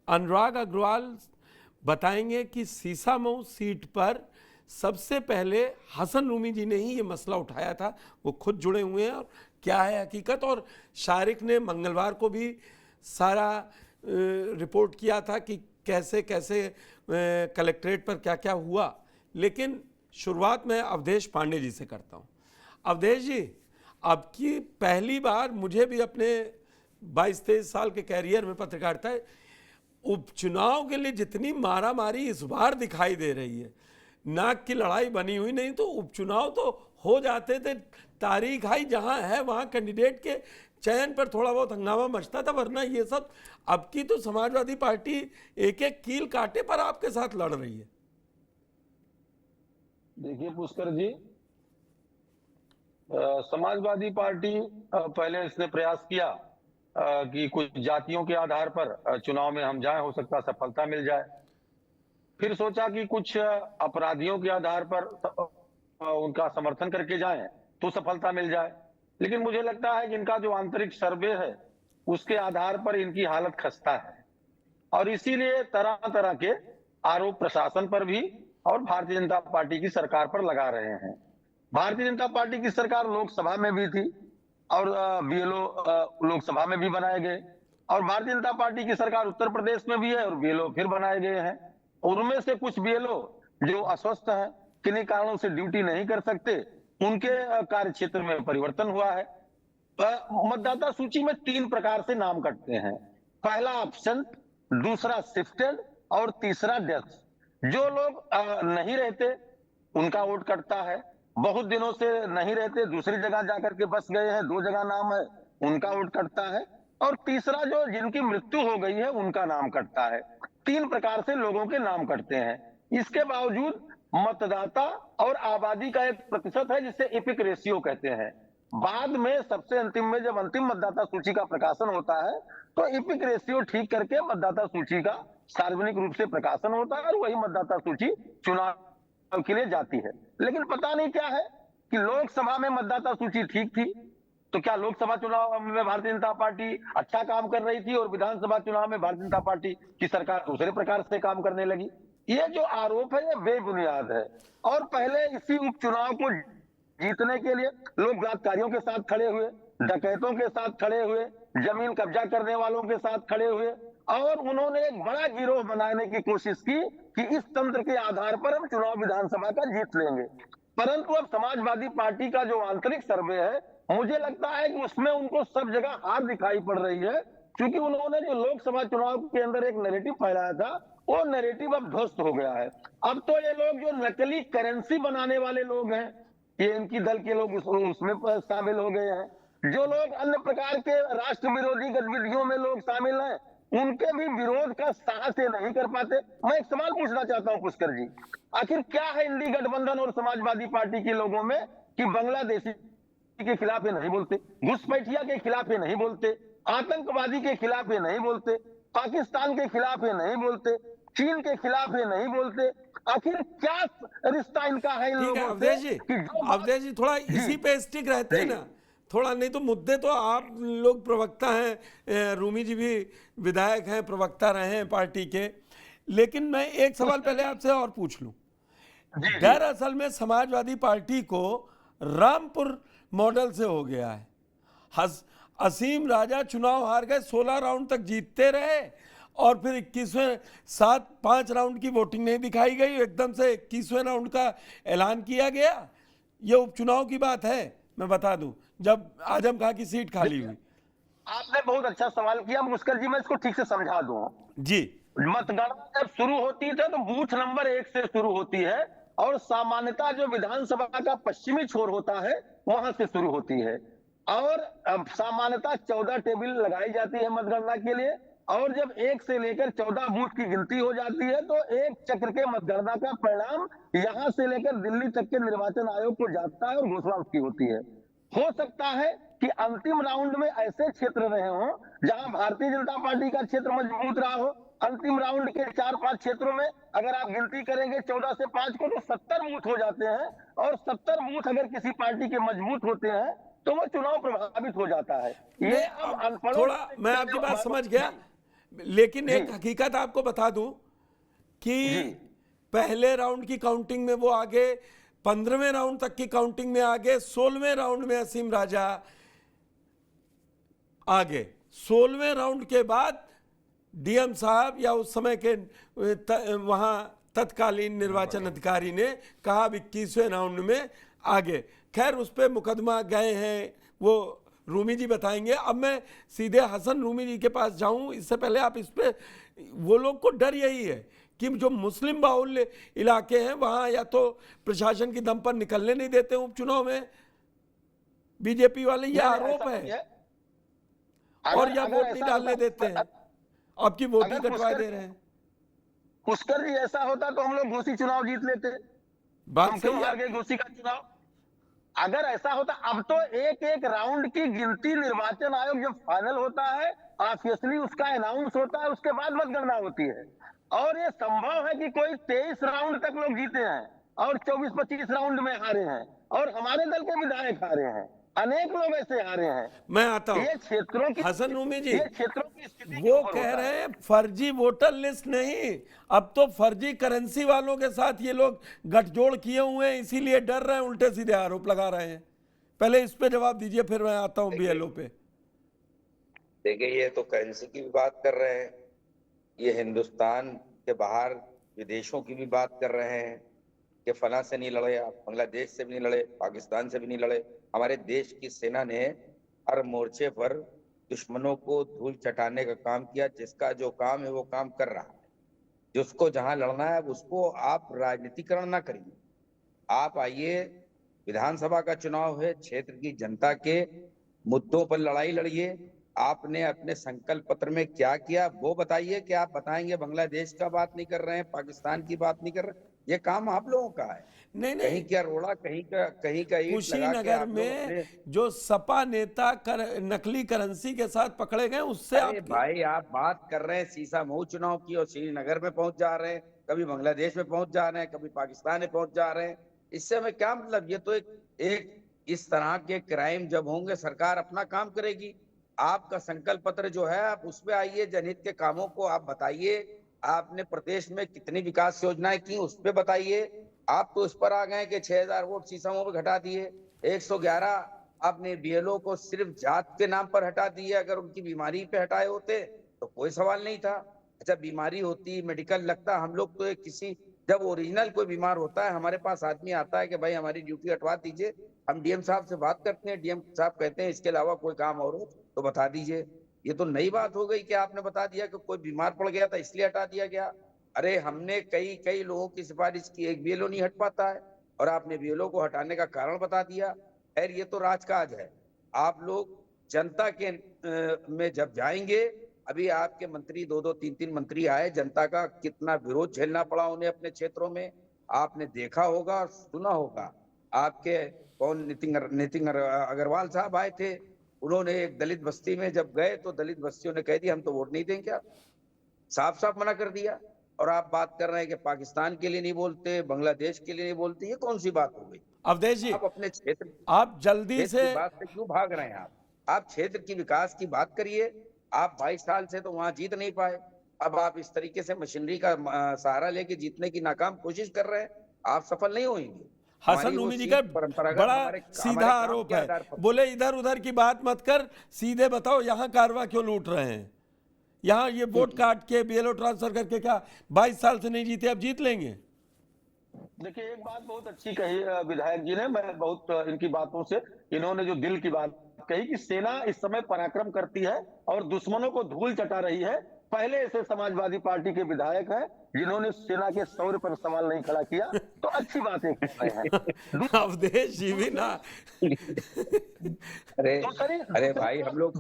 अनुराग अग्रवाल बताएंगे कि सीसामऊ सीट पर सबसे पहले हसन रूमी जी ने ही ये मसला उठाया था, वो खुद जुड़े हुए हैं और क्या है हकीकत। और शारिक ने मंगलवार को भी सारा रिपोर्ट किया था कि कैसे कैसे कलेक्ट्रेट पर क्या क्या हुआ। लेकिन शुरुआत मैं अवधेश पांडे जी से करता हूँ। अवधेश जी, अब की पहली बार मुझे भी अपने 22-23 साल के कैरियर में पत्रकारिता उपचुनाव के लिए जितनी मारामारी इस बार दिखाई दे रही है, नाक की लड़ाई बनी हुई नहीं तो उपचुनाव तो हो जाते थे, तारीख आई जहां है वहां कैंडिडेट के चयन पर थोड़ा बहुत हंगामा मचता था, वरना ये सब अब की तो समाजवादी पार्टी एक एक कील काटे पर आपके साथ लड़ रही है। देखिए पुष्कर जी, समाजवादी पार्टी पहले इसने प्रयास किया कि कुछ जातियों के आधार पर चुनाव में हम जाएं, हो सकता सफलता मिल जाए। फिर सोचा कि कुछ अपराधियों के आधार पर उनका समर्थन करके जाएं तो सफलता मिल जाए। लेकिन मुझे लगता है कि इनका जो आंतरिक सर्वे है उसके आधार पर इनकी हालत खस्ता है, और इसीलिए तरह तरह के आरोप प्रशासन पर भी और भारतीय जनता पार्टी की सरकार पर लगा रहे हैं। भारतीय जनता पार्टी की सरकार लोकसभा में भी थी और बीएलओ लोकसभा में भी बनाए गए, और भारतीय जनता पार्टी की सरकार उत्तर प्रदेश में भी है और बीएलओ फिर बनाए गए हैं। उनमें से कुछ बीएलओ जो अस्वस्थ हैं, किन्हीं कारणों से ड्यूटी नहीं कर सकते, उनके कार्य क्षेत्र में परिवर्तन हुआ है। मतदाता सूची में 3 प्रकार से नाम कटते हैं। पहला एब्सेंट, दूसरा शिफ्टेड और तीसरा डेथ। जो लोग नहीं रहते उनका वोट कटता है, बहुत दिनों से नहीं रहते दूसरी जगह जाकर के बस गए हैं, 2 जगह नाम है, उनका वोट कटता है, और तीसरा जो जिनकी मृत्यु हो गई है उनका नाम कटता है। 3 प्रकार से लोगों के नाम कटते हैं। इसके बावजूद मतदाता और आबादी का एक प्रतिशत है जिसे एपिक रेशियो कहते हैं। बाद में सबसे अंतिम में जब अंतिम मतदाता सूची का प्रकाशन होता है तो एपिक रेशियो ठीक करके मतदाता सूची का सार्वजनिक रूप से प्रकाशन होता है और वही मतदाता सूची चुनाव के लिए जाती है। लेकिन पता नहीं क्या है कि लोकसभा में मतदाता सूची ठीक थी, तो क्या लोकसभा चुनाव में भारतीय जनता पार्टी अच्छा काम कर रही थी और विधानसभा चुनाव में भारतीय जनता पार्टी की सरकार दूसरे प्रकार से काम करने लगी? ये जो आरोप है ये बेबुनियाद है। और पहले इसी उपचुनाव को जीतने के लिए लोग बलात्कारियों के साथ खड़े हुए, डकैतों के साथ खड़े हुए, जमीन कब्जा करने वालों के साथ खड़े हुए, और उन्होंने एक बड़ा गिरोह बनाने की कोशिश की कि इस तंत्र के आधार पर हम चुनाव विधानसभा का जीत लेंगे। परंतु अब समाजवादी पार्टी का जो आंतरिक सर्वे है, मुझे लगता है कि उसमें उनको सब जगह हार दिखाई पड़ रही है, क्योंकि उन्होंने जो लोकसभा चुनाव के अंदर एक नैरेटिव फैलाया था वो नैरेटिव अब ध्वस्त हो गया है। अब तो ये लोग जो नकली करेंसी बनाने वाले लोग हैं, ये इनकी दल के लोग उसमें शामिल हो गए हैं। जो लोग अन्य प्रकार के राष्ट्र विरोधी गतिविधियों में लोग शामिल हैं, उनके भी विरोध का साहस नहीं कर पाते। मैं एक सवाल पूछना चाहता हूं पुष्कर जी, आखिर क्या है इंडी गठबंधन और समाजवादी पार्टी के लोगों में कि बांग्लादेशी के खिलाफ ये नहीं बोलते, घुसपैठिया के खिलाफ ये नहीं बोलते, आतंकवादी के खिलाफ ये नहीं बोलते, पाकिस्तान के खिलाफ ये नहीं बोलते, चीन के खिलाफ ये नहीं बोलते? आखिर क्या रिश्ता इनका है इन लोगों से? अवधेश जी थोड़ा इसी पे स्टिक रहते हैं ना थोड़ा, नहीं तो मुद्दे तो आप लोग प्रवक्ता हैं, रूमी जी भी विधायक हैं, प्रवक्ता रहे हैं पार्टी के। लेकिन मैं एक सवाल पहले आपसे और पूछ लूं। दरअसल में समाजवादी पार्टी को रामपुर मॉडल से हो गया है। असीम राजा चुनाव हार गए, 16 राउंड तक जीतते रहे और फिर 21वें 5 राउंड की वोटिंग नहीं दिखाई गई, एकदम से 21वें राउंड का ऐलान किया गया। ये उपचुनाव की बात है, मैं बता दूं, जब आजम खां की सीट खाली हुई। आपने बहुत अच्छा सवाल किया मुस्कर जी, मैं इसको ठीक से समझा दूं जी। मतगणना जब शुरू होती है तो बूथ नंबर 1 से शुरू होती है, और सामान्यतः जो विधानसभा का पश्चिमी छोर होता है वहां से शुरू होती है, और सामान्यतः 14 टेबल लगाई जाती है मतगणना के लिए, और जब 1 से लेकर 14 बूथ की गिनती हो जाती है तो एक चक्र के मतगणना का परिणाम यहां से लेकर दिल्ली तक के निर्वाचन आयोग को जाता है और घोषणा उसकी होती है। हो सकता है कि अंतिम राउंड में ऐसे क्षेत्र रहे हों जहां भारतीय जनता पार्टी का क्षेत्र मजबूत रहा हो। अंतिम राउंड के 4-5 क्षेत्रों में अगर आप गिनती करेंगे 14 से 5 को तो 70 बूथ हो जाते हैं, और 70 बूथ अगर किसी पार्टी के मजबूत होते हैं तो वो चुनाव प्रभावित हो जाता है। ये अब थोड़ा मैं आपकी बात समझ गया, लेकिन जी एक हकीकत आपको बता दूं कि जी पहले राउंड की काउंटिंग में वो आगे, 15वें राउंड तक की काउंटिंग में आगे, 16वें राउंड में असीम राजा आगे। 16वें राउंड के बाद डीएम साहब या उस समय के वहां तत्कालीन निर्वाचन अधिकारी ने कहा अब 21वें राउंड में आगे। खैर उस पर मुकदमा गए हैं, वो रूमी जी बताएंगे। अब मैं सीधे हसन रूमी जी के पास जाऊं, इससे पहले आप इस पे, वो लोग को डर यही है कि जो मुस्लिम बाहुल्य इलाके हैं वहां या तो प्रशासन की दम पर निकलने नहीं देते उपचुनाव में बीजेपी वाले, यह आरोप है, और या वोट नहीं डालने देते हैं, आपकी वोट ही कटवा दे रहे हैं। पुष्कर जी ऐसा होता तो हम लोग घोषी चुनाव जीत लेते। बात हम क्यों सही हार है। गए घोषी का चुनाव? अगर ऐसा होता, अब तो एक एक राउंड की गिनती निर्वाचन आयोग जब फाइनल होता है, ऑफिशियली उसका अनाउंस होता है, उसके बाद मतगणना होती है। और ये संभव है कि कोई 23 राउंड तक लोग जीते हैं और 24-25 राउंड में हारे हैं, और हमारे दल के विधायक हारे हैं, अनेक लोग ऐसे हारे हैं। मैं आता हूं ये क्षेत्रों की, हसन रूमी जी, ये क्षेत्रों की स्थिति के वो ऊपर कह होता रहे है। हैं फर्जी वोटर लिस्ट नहीं, अब तो फर्जी करेंसी वालों के साथ ये लोग गठजोड़ किए हुए हैं, इसीलिए डर रहे हैं, उल्टे सीधे आरोप लगा रहे हैं। पहले इस पे जवाब दीजिए, फिर मैं आता हूं बीएलओ पे। देखिए, ये तो करेंसी की भी बात कर रहे हैं, ये हिंदुस्तान के बाहर विदेशों की भी बात कर रहे हैं कि फला से नहीं लड़े आप, बांग्लादेश से भी नहीं लड़े, पाकिस्तान से भी नहीं लड़े। हमारे देश की सेना ने हर मोर्चे पर दुश्मनों को धूल चटाने का काम किया। जिसका जो काम है वो काम कर रहा है, जिसको जहां लड़ना है उसको आप राजनीतिकरण ना करिए। आप आइए, विधानसभा का चुनाव है, क्षेत्र की जनता के मुद्दों पर लड़ाई लड़िए। आपने अपने संकल्प पत्र में क्या किया वो बताइए। कि आप बताएंगे बांग्लादेश का बात नहीं कर रहे हैं, पाकिस्तान की बात नहीं कर रहे, ये काम आप लोगों का है। नहीं कहीं नहीं, क्या रोड़ा, कहीं का ईंट लगा के कुशीनगर आप लोग में अपने। जो सपा नेता नकली करेंसी के साथ पकड़े गए, उससे अरे आप भाई, आप बात कर रहे हैं सीसा मऊ चुनाव की और श्रीनगर में पहुंच जा रहे हैं, कभी बांग्लादेश में पहुंच जा रहे हैं, कभी पाकिस्तान में पहुंच जा रहे हैं। इससे हमें क्या मतलब? ये तो एक इस तरह के क्राइम जब होंगे सरकार अपना काम करेगी। आपका संकल्प पत्र जो है, आप उसमें आइए, जनहित के कामों को आप बताइए। आपने प्रदेश में कितनी विकास योजनाएं की उस पर बताइए। आप तो इस पर आ गए कि 6000 वोट सीसामऊ में घटा दिए, 111 आपने बीएलओ को सिर्फ जात के नाम पर हटा दिए। अगर उनकी बीमारी पे हटाए होते तो कोई सवाल नहीं था। अच्छा, बीमारी होती, मेडिकल लगता, हम लोग तो किसी, जब ओरिजिनल कोई बीमार होता है हमारे पास आदमी आता है कि भाई हमारी ड्यूटी हटवा दीजिए, हम डीएम साहब से बात करते हैं, डीएम साहब कहते हैं इसके अलावा कोई काम और हो तो बता दीजिए। ये तो नई बात हो गई कि आपने बता दिया कि कोई बीमार पड़ गया था इसलिए हटा दिया गया। अरे हमने कई कई लोगों की सिफारिश की, एक बीएलओ नहीं हट पाता है, और आपने बीएलओ को हटाने का कारण बता दिया। खैर, ये तो राजकाज है। आप लोग जनता के में जब जाएंगे, अभी आपके मंत्री 2-2, 3-3 मंत्री आए, जनता का कितना विरोध झेलना पड़ा उन्हें अपने क्षेत्रों में, आपने देखा होगा और सुना होगा। आपके कौन, नितिन अग्रवाल साहब आए थे, उन्होंने एक दलित बस्ती में जब गए तो दलित बस्तियों ने कह दिया हम तो वोट नहीं देंगे, आप साफ साफ मना कर दिया। और आप बात कर रहे हैं कि पाकिस्तान के लिए नहीं बोलते, बांग्लादेश के लिए नहीं बोलते, ये कौन सी बात हो गई? अवधेश जी, आप अपने क्षेत्र आप जल्दी से, की बात से क्यों भाग रहे हैं? आप क्षेत्र की विकास की बात करिए। आप 22 साल से तो वहां जीत नहीं पाए, अब आप इस तरीके से मशीनरी का सहारा लेके जीतने की नाकाम कोशिश कर रहे हैं, आप सफल नहीं होंगे। हसन रूमी जी का बड़ा सीधा आरोप है, बोले इधर उधर की बात मत कर, सीधे बताओ यहाँ कारवा क्यों लूट रहे हैं? यहाँ ये वोट काट के बीएलओ ट्रांसफर करके क्या 22 साल से नहीं जीते, अब जीत लेंगे? देखिए, एक बात बहुत अच्छी कही विधायक जी ने, मैं बहुत इनकी बातों से, इन्होंने जो दिल की बात कही कि सेना इस समय पराक्रम करती है और दुश्मनों को धूल चटा रही है। पहले ऐसे समाजवादी पार्टी के विधायक हैं जिन्होंने सेना के शौर्य पर सवाल नहीं खड़ा किया, तो अच्छी बातें कर रहे हैं। अवधेश जी भी ना अरे भाई, हम लोग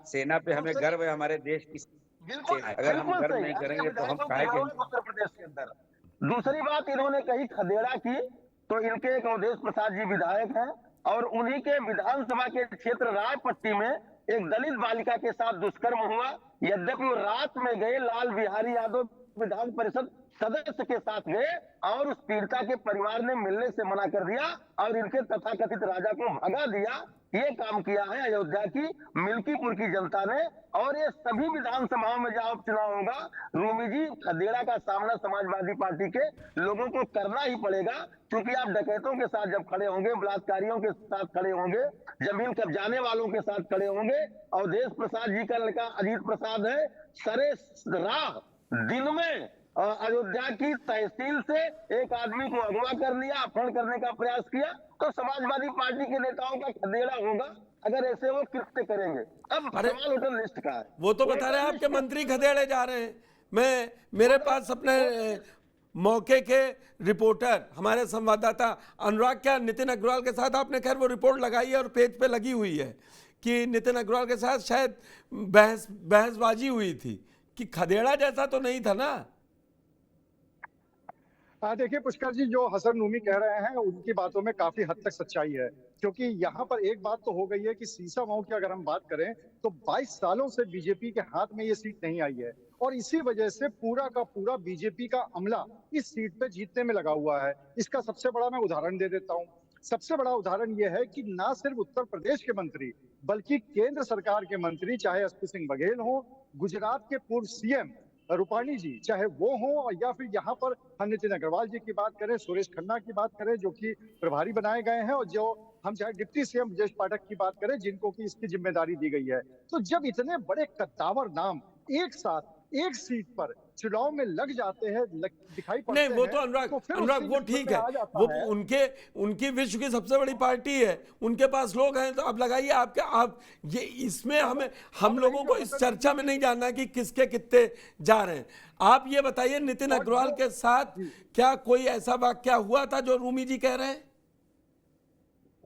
सेना पे हमें गर्व है, हमारे देश की। बिल्कुल, अगर हम गर्व नहीं करेंगे तो हम खाएंगे। उत्तर प्रदेश के अंदर दूसरी बात इन्होंने कही खदेड़ा की, तो इनके एक अवधेश प्रसाद जी विधायक हैं और उन्हीं के विधानसभा के क्षेत्र रायपट्टी में एक दलित बालिका के साथ दुष्कर्म हुआ। यद्यपि वो रात में गए, लाल बिहारी यादव विधान परिषद सदस्य के साथ गए और उस पीड़िता के परिवार ने मिलने से मना कर दिया और इनके तथाकथित राजा को भगा दिया। ये काम किया है अयोध्या की मिल्कीपुर की जनता ने। और ये सभी विधानसभाओं में जहां उपचुनाव होगा, रूमी जी, खदेड़ा का सामना समाजवादी पार्टी के लोगों को करना ही पड़ेगा, क्योंकि आप डकैतों के साथ जब खड़े होंगे, बलात्कारियों के साथ खड़े होंगे, जमीन कब्जाने वालों के साथ खड़े होंगे। अवधेश प्रसाद जी का लड़का अजीत प्रसाद है, सरे राह दिन में अयोध्या की तहसील से एक आदमी को अगवा कर लिया, अपहरण करने का प्रयास किया। तो समाजवादी पार्टी के नेताओं का खदेड़ा होगा अगर ऐसे वो कृत्य करेंगे। अब सवाल होटल लिस्ट का है। वो तो बता रहे हैं आपके मंत्री खदेड़े जा रहे हैं। मेरे पास अपने मौके के रिपोर्टर, हमारे संवाददाता अनुराग, क्या नितिन अग्रवाल के साथ आपने, खैर वो रिपोर्ट लगाई है और पेज पे लगी हुई है कि नितिन अग्रवाल के साथ शायद बहसबाजी हुई थी, कि खदेड़ा जैसा तो नहीं था ना? देखिए पुष्कर जी, जो हसन रूमी कह रहे हैं उनकी बातों में काफी हद तक सच्चाई है, क्योंकि यहाँ पर एक बात तो हो गई है कि सीसा मऊ की अगर हम बात करें तो 22 सालों से बीजेपी के हाथ में ये सीट नहीं आई है और इसी वजह से पूरा का पूरा बीजेपी का अमला इस सीट पे जीतने में लगा हुआ है। इसका सबसे बड़ा मैं उदाहरण दे देता हूँ। सबसे बड़ा उदाहरण यह है कि ना सिर्फ उत्तर प्रदेश के मंत्री बल्कि केंद्र सरकार के मंत्री, चाहे एसपी सिंह बघेल हो, गुजरात के पूर्व सीएम रूपाणी जी चाहे वो हो, या फिर यहाँ पर हम नितिन अग्रवाल जी की बात करें, सुरेश खन्ना की बात करें जो कि प्रभारी बनाए गए हैं, और जो हम चाहे डिप्टी सीएम ब्रजेश पाठक की बात करें जिनको कि इसकी जिम्मेदारी दी गई है। तो जब इतने बड़े कद्दावर नाम एक साथ एक सीट पर चुनाव में लग जाते हैं, दिखाई पड़ते हैं, नहीं, वो तो अनुराग वो ठीक है, वो उनकी विश्व की सबसे बड़ी पार्टी है, उनके पास लोग हैं, तो अब लगाइए आप ये, इसमें हम लोगों को इस चर्चा में नहीं जानना कि किसके कितने जा रहे हैं। आप ये बताइए, नितिन अग्रवाल के साथ क्या कोई ऐसा वाकया हुआ था जो रूमी जी कह रहे हैं?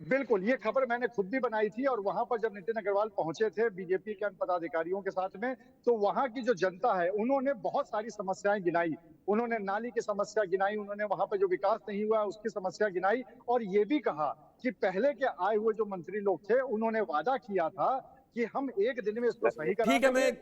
बिल्कुल, ये खबर मैंने खुद भी बनाई थी और वहां पर जब नितिन अग्रवाल पहुंचे थे बीजेपी के अन्य पदाधिकारियों के साथ में, तो वहां की जो जनता है उन्होंने बहुत सारी समस्याएं गिनाई। उन्होंने नाली की समस्या गिनाई, उन्होंने वहां पर जो विकास नहीं हुआ उसकी समस्या गिनाई, और ये भी कहा कि पहले के आए हुए जो मंत्री लोग थे उन्होंने वादा किया था कि हम एक दिन में इसको सही करा देंगे। ठीक है, मैं